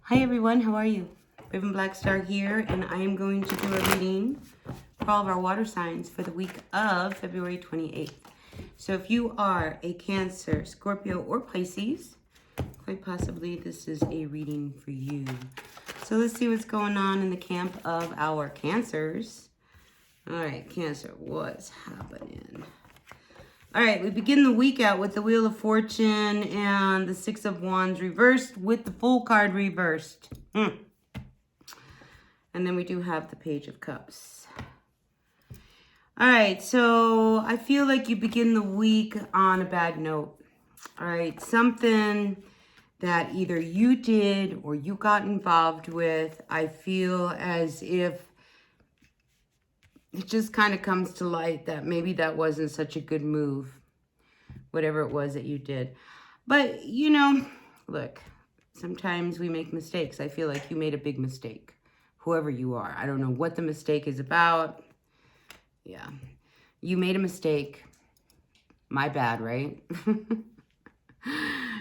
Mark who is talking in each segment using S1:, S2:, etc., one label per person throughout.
S1: Hi everyone, how are you? Raven Black Star here, and I am going to do a reading for all of our water signs for the week of February 28th. So if you are a Cancer, Scorpio, or Pisces, quite possibly this is a reading for you. So let's see what's going on in the camp of our Cancers. All right, Cancer, what's happening? All right, we begin the week out with the Wheel of Fortune and the Six of Wands reversed with the Fool card reversed. And then we do have the Page of Cups. All right, so I feel like you begin the week on a bad note. All right, something that either you did or you got involved with, I feel as if it just kind of comes to light that maybe that wasn't such a good move, whatever it was that you did. But, you know, look, sometimes we make mistakes. I feel like you made a big mistake, whoever you are. I don't know what the mistake is about. Yeah, you made a mistake. My bad, right?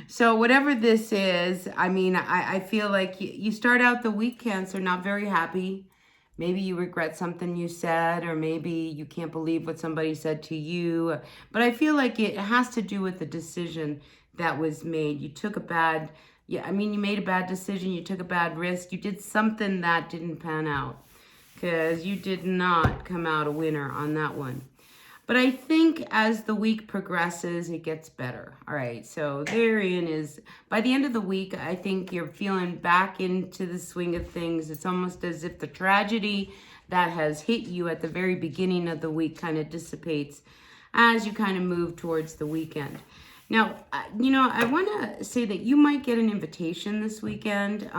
S1: So whatever this is, I mean, I feel like you start out the week, Cancer, not very happy. Maybe you regret something you said, or maybe you can't believe what somebody said to you. But I feel like it has to do with the decision that was made. You took a bad, you made a bad decision. You took a bad risk. You did something that didn't pan out because you did not come out a winner on that one. But I think as the week progresses, it gets better. All right, so therein is, by the end of the week, I think you're feeling back into the swing of things. It's almost as if the tragedy that has hit you at the very beginning of the week kind of dissipates as you kind of move towards the weekend. Now, I want to say that you might get an invitation this weekend.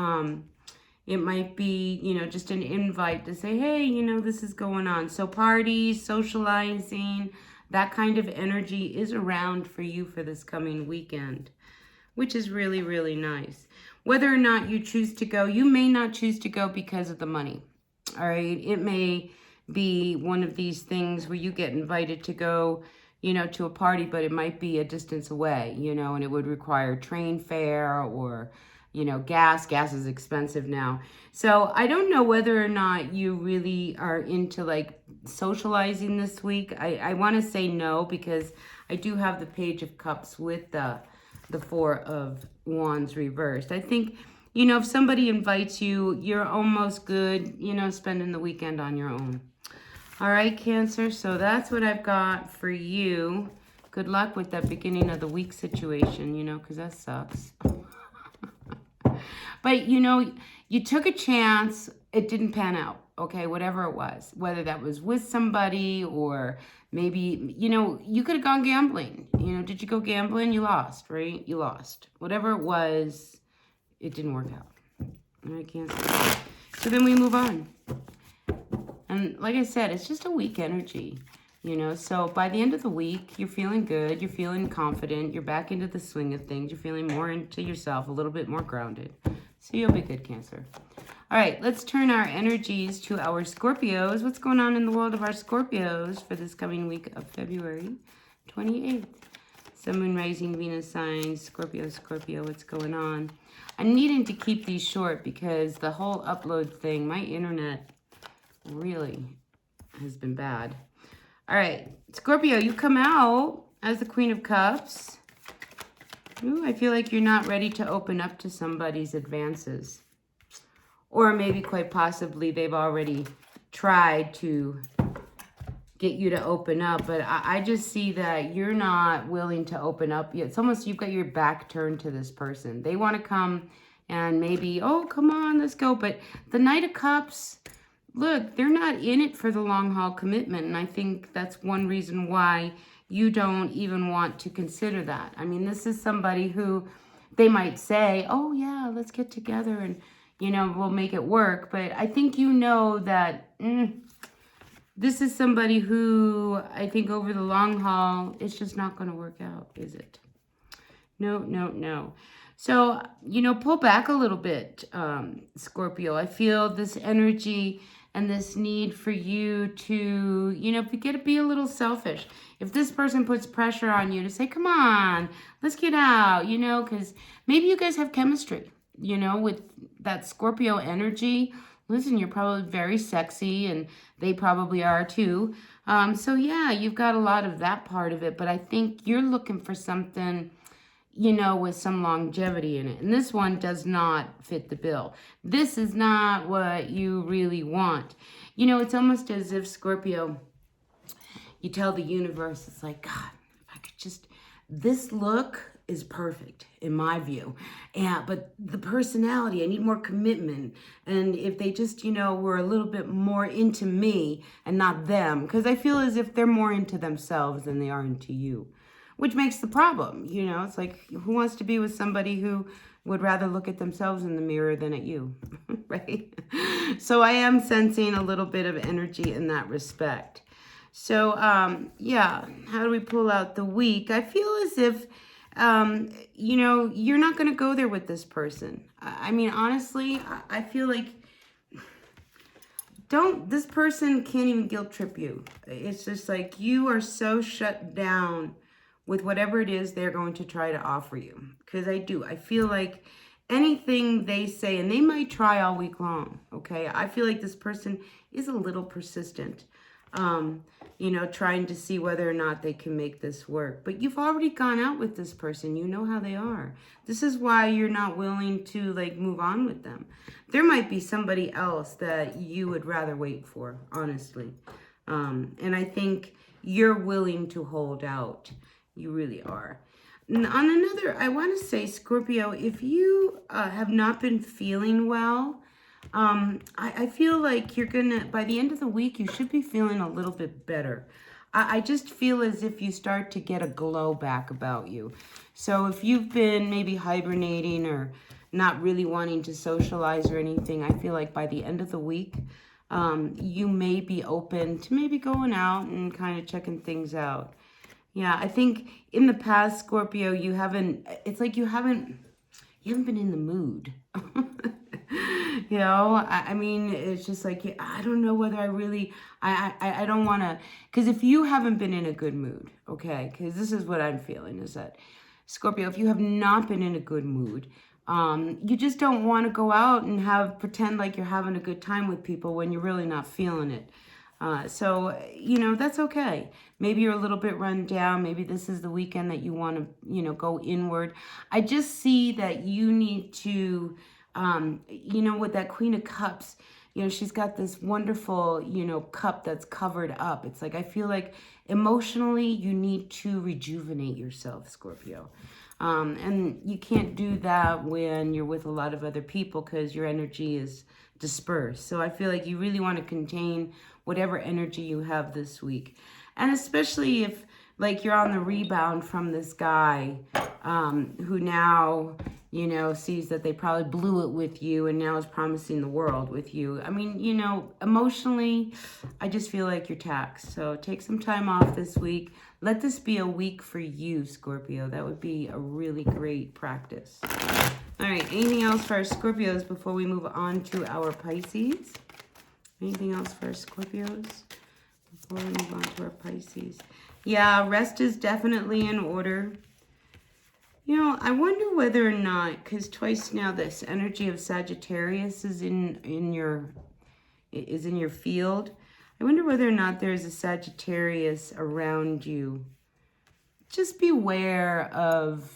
S1: It might be, just an invite to say, hey, this is going on. So parties, socializing, that kind of energy is around for you for this coming weekend, which is really, really nice. Whether or not you choose to go, you may not choose to go because of the money. All right. It may be one of these things where you get invited to go, to a party, but it might be a distance away, and it would require train fare or gas is expensive now. So I don't know whether or not you really are into like socializing this week. I want to say no, because I do have the Page of Cups with the Four of Wands reversed. I think, if somebody invites you, you're almost good, spending the weekend on your own. All right, Cancer. So that's what I've got for you. Good luck with that beginning of the week situation, because that sucks. But, you took a chance. It didn't pan out. Okay, whatever it was. Whether that was with somebody or maybe, you could have gone gambling. Did you go gambling? You lost, right? You lost. Whatever it was, it didn't work out. I can't say. So then we move on. And like I said, it's just a week energy. So by the end of the week, you're feeling good, you're feeling confident, you're back into the swing of things, you're feeling more into yourself, a little bit more grounded. So you'll be good, Cancer. All right, let's turn our energies to our Scorpios. What's going on in the world of our Scorpios for this coming week of February 28th? Sun, Moon, Rising, Venus signs, Scorpio, what's going on? I'm needing to keep these short because the whole upload thing, my internet really has been bad. All right, Scorpio, you come out as the Queen of Cups. Ooh, I feel like you're not ready to open up to somebody's advances. Or maybe quite possibly they've already tried to get you to open up. But I just see that you're not willing to open up yet. It's almost you've got your back turned to this person. They want to come and maybe, oh, come on, let's go. But the Knight of Cups, look, they're not in it for the long haul commitment. And I think that's one reason why you don't even want to consider that. I mean, this is somebody who they might say, oh, yeah, let's get together and, we'll make it work. But I think that this is somebody who I think over the long haul, it's just not going to work out, is it? No. So, pull back a little bit, Scorpio. I feel this energy and this need for you to, be a little selfish. If this person puts pressure on you to say, come on, let's get out, because maybe you guys have chemistry, with that Scorpio energy, listen, you're probably very sexy, and they probably are too. So yeah, you've got a lot of that part of it, but I think you're looking for something, with some longevity in it. And this one does not fit the bill. This is not what you really want. It's almost as if, Scorpio, you tell the universe, it's like, God, if I could just, this look is perfect in my view. But the personality, I need more commitment. And if they just, were a little bit more into me and not them, because I feel as if they're more into themselves than they are into you, which makes the problem. It's like, who wants to be with somebody who would rather look at themselves in the mirror than at you, right? So I am sensing a little bit of energy in that respect. So, yeah, how do we pull out the week? I feel as if, you're not going to go there with this person. I mean, honestly, I feel like this person can't even guilt trip you. It's just like you are so shut down with whatever it is they're going to try to offer you. Because I feel like anything they say, and they might try all week long, okay? I feel like this person is a little persistent, trying to see whether or not they can make this work. But you've already gone out with this person. You know how they are. This is why you're not willing to, move on with them. There might be somebody else that you would rather wait for, honestly. And I think you're willing to hold out. You really are. And on another, I want to say, Scorpio, if you have not been feeling well, I feel like you're gonna, by the end of the week, you should be feeling a little bit better. I just feel as if you start to get a glow back about you. So if you've been maybe hibernating or not really wanting to socialize or anything, I feel like by the end of the week, you may be open to maybe going out and kind of checking things out. Yeah, I think in the past, Scorpio, it's like you haven't been in the mood. I mean, it's just like, I don't know whether I don't want to, because if you haven't been in a good mood, okay, because this is what I'm feeling, is that, Scorpio, if you have not been in a good mood, you just don't want to go out and pretend like you're having a good time with people when you're really not feeling it. So, that's okay. Maybe you're a little bit run down. Maybe this is the weekend that you want to, go inward. I just see that you need to, with that Queen of Cups, she's got this wonderful, cup that's covered up. It's like, I feel like emotionally you need to rejuvenate yourself, Scorpio. And you can't do that when you're with a lot of other people because your energy is dispersed. So I feel like you really want to contain whatever energy you have this week. And especially if, you're on the rebound from this guy who now, sees that they probably blew it with you and now is promising the world with you. I mean, emotionally, I just feel like you're taxed. So take some time off this week. Let this be a week for you, Scorpio. That would be a really great practice. All right, anything else for our Scorpios before we move on to our Pisces? Anything else for our Scorpios before we move on to our Pisces? Yeah, rest is definitely in order. I wonder whether or not, because twice now this energy of Sagittarius is in your field. I wonder whether or not there's a Sagittarius around you. Just beware of,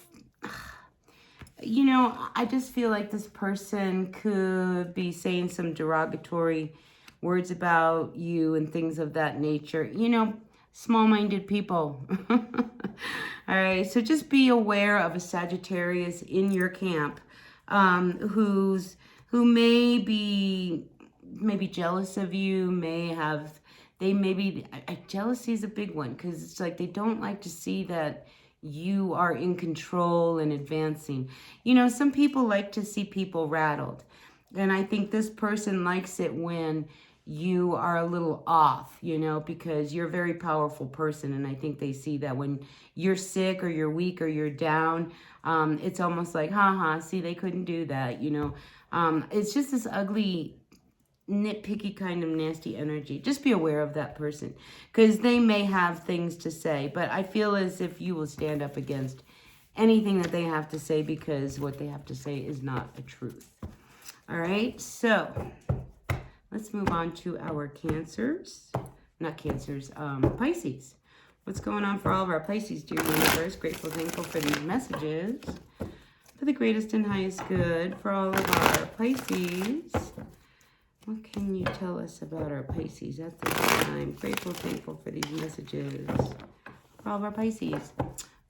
S1: I just feel like this person could be saying some derogatory words about you and things of that nature. Small-minded people. All right, so just be aware of a Sagittarius in your camp who may be jealous of you, jealousy is a big one because it's like they don't like to see that you are in control and advancing. Some people like to see people rattled. And I think this person likes it when you are a little off, because you're a very powerful person. And I think they see that when you're sick or you're weak or you're down, it's almost like, see, they couldn't do that, It's just this ugly, nitpicky kind of nasty energy. Just be aware of that person because they may have things to say, but I feel as if you will stand up against anything that they have to say because what they have to say is not the truth. All right, so let's move on to our Cancers. Not Cancers, Pisces. What's going on for all of our Pisces, dear universe? Grateful, thankful for these messages. For the greatest and highest good for all of our Pisces. What can you tell us about our Pisces at this time? Grateful, thankful for these messages for all of our Pisces.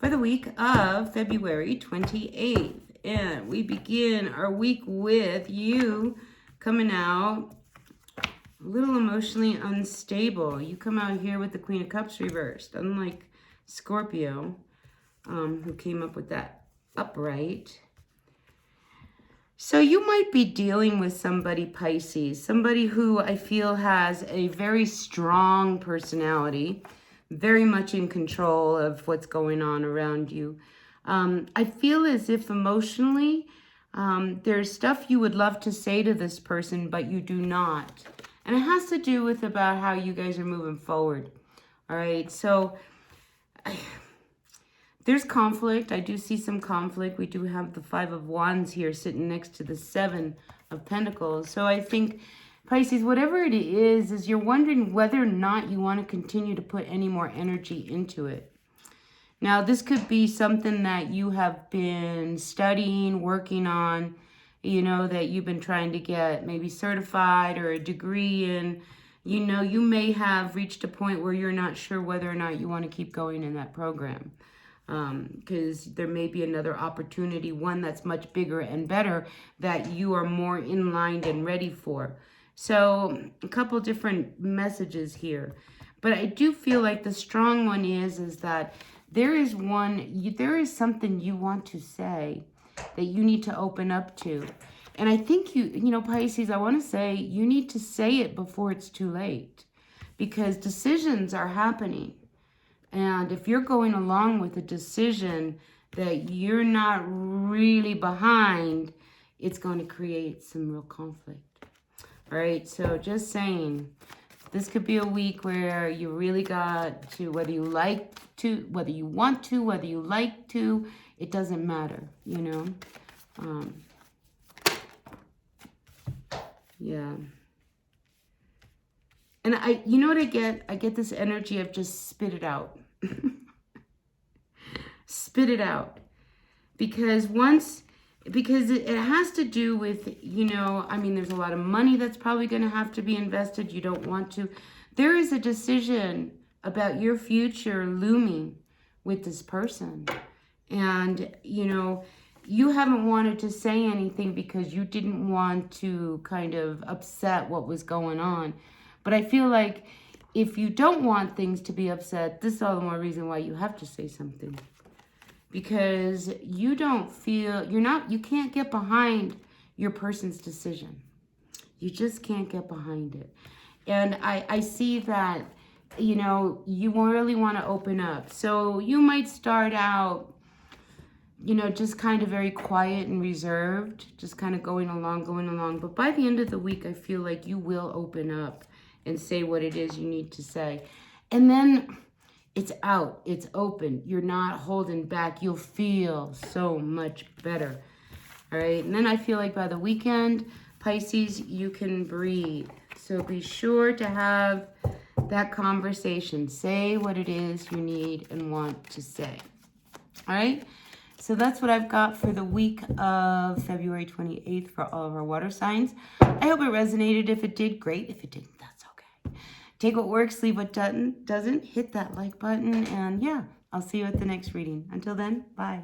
S1: For the week of February 28th. And we begin our week with you coming out a little emotionally unstable. You come out here with the Queen of Cups reversed, unlike Scorpio, who came up with that upright. So you might be dealing with somebody, Pisces, somebody who I feel has a very strong personality, very much in control of what's going on around you. I feel as if emotionally, there's stuff you would love to say to this person, but you do not. And it has to do with about how you guys are moving forward. All right, so there's conflict. I do see some conflict. We do have the Five of Wands here sitting next to the Seven of Pentacles. So I think, Pisces, whatever it is you're wondering whether or not you want to continue to put any more energy into it. Now, this could be something that you have been studying, working on, you know, that you've been trying to get maybe certified or a degree in. You know, you may have reached a point where you're not sure whether or not you want to keep going in that program. Because there may be another opportunity, one that's much bigger and better that you are more in line and ready for. So a couple different messages here. But I do feel like the strong one is that there is something you want to say that you need to open up to. And I think you know, Pisces, I want to say you need to say it before it's too late, because decisions are happening. And if you're going along with a decision that you're not really behind, it's going to create some real conflict. All right, so just saying, this could be a week where you really got to, whether you like to, whether you want to, whether you like to, it doesn't matter, you know. Yeah. And you know what I get? I get this energy of just spit it out. Spit it out. Because it has to do with, you know, I mean, there's a lot of money that's probably going to have to be invested. You don't want to. There is a decision about your future looming with this person. And, you know, you haven't wanted to say anything because you didn't want to kind of upset what was going on. But I feel like if you don't want things to be upset, this is all the more reason why you have to say something. Because you don't feel, you can't get behind your person's decision. You just can't get behind it. And I see that, you know, you really want to open up. So you might start out, you know, just kind of very quiet and reserved, just kind of going along. But by the end of the week, I feel like you will open up and say what it is you need to say. And then it's out, it's open. You're not holding back. You'll feel so much better. All right. And then I feel like by the weekend, Pisces, you can breathe. So be sure to have that conversation. Say what it is you need and want to say. All right. So that's what I've got for the week of February 28th for all of our water signs. I hope it resonated. If it did, great. If it didn't, that's okay. Take what works, leave what doesn't. Hit that like button. And yeah, I'll see you at the next reading. Until then, bye.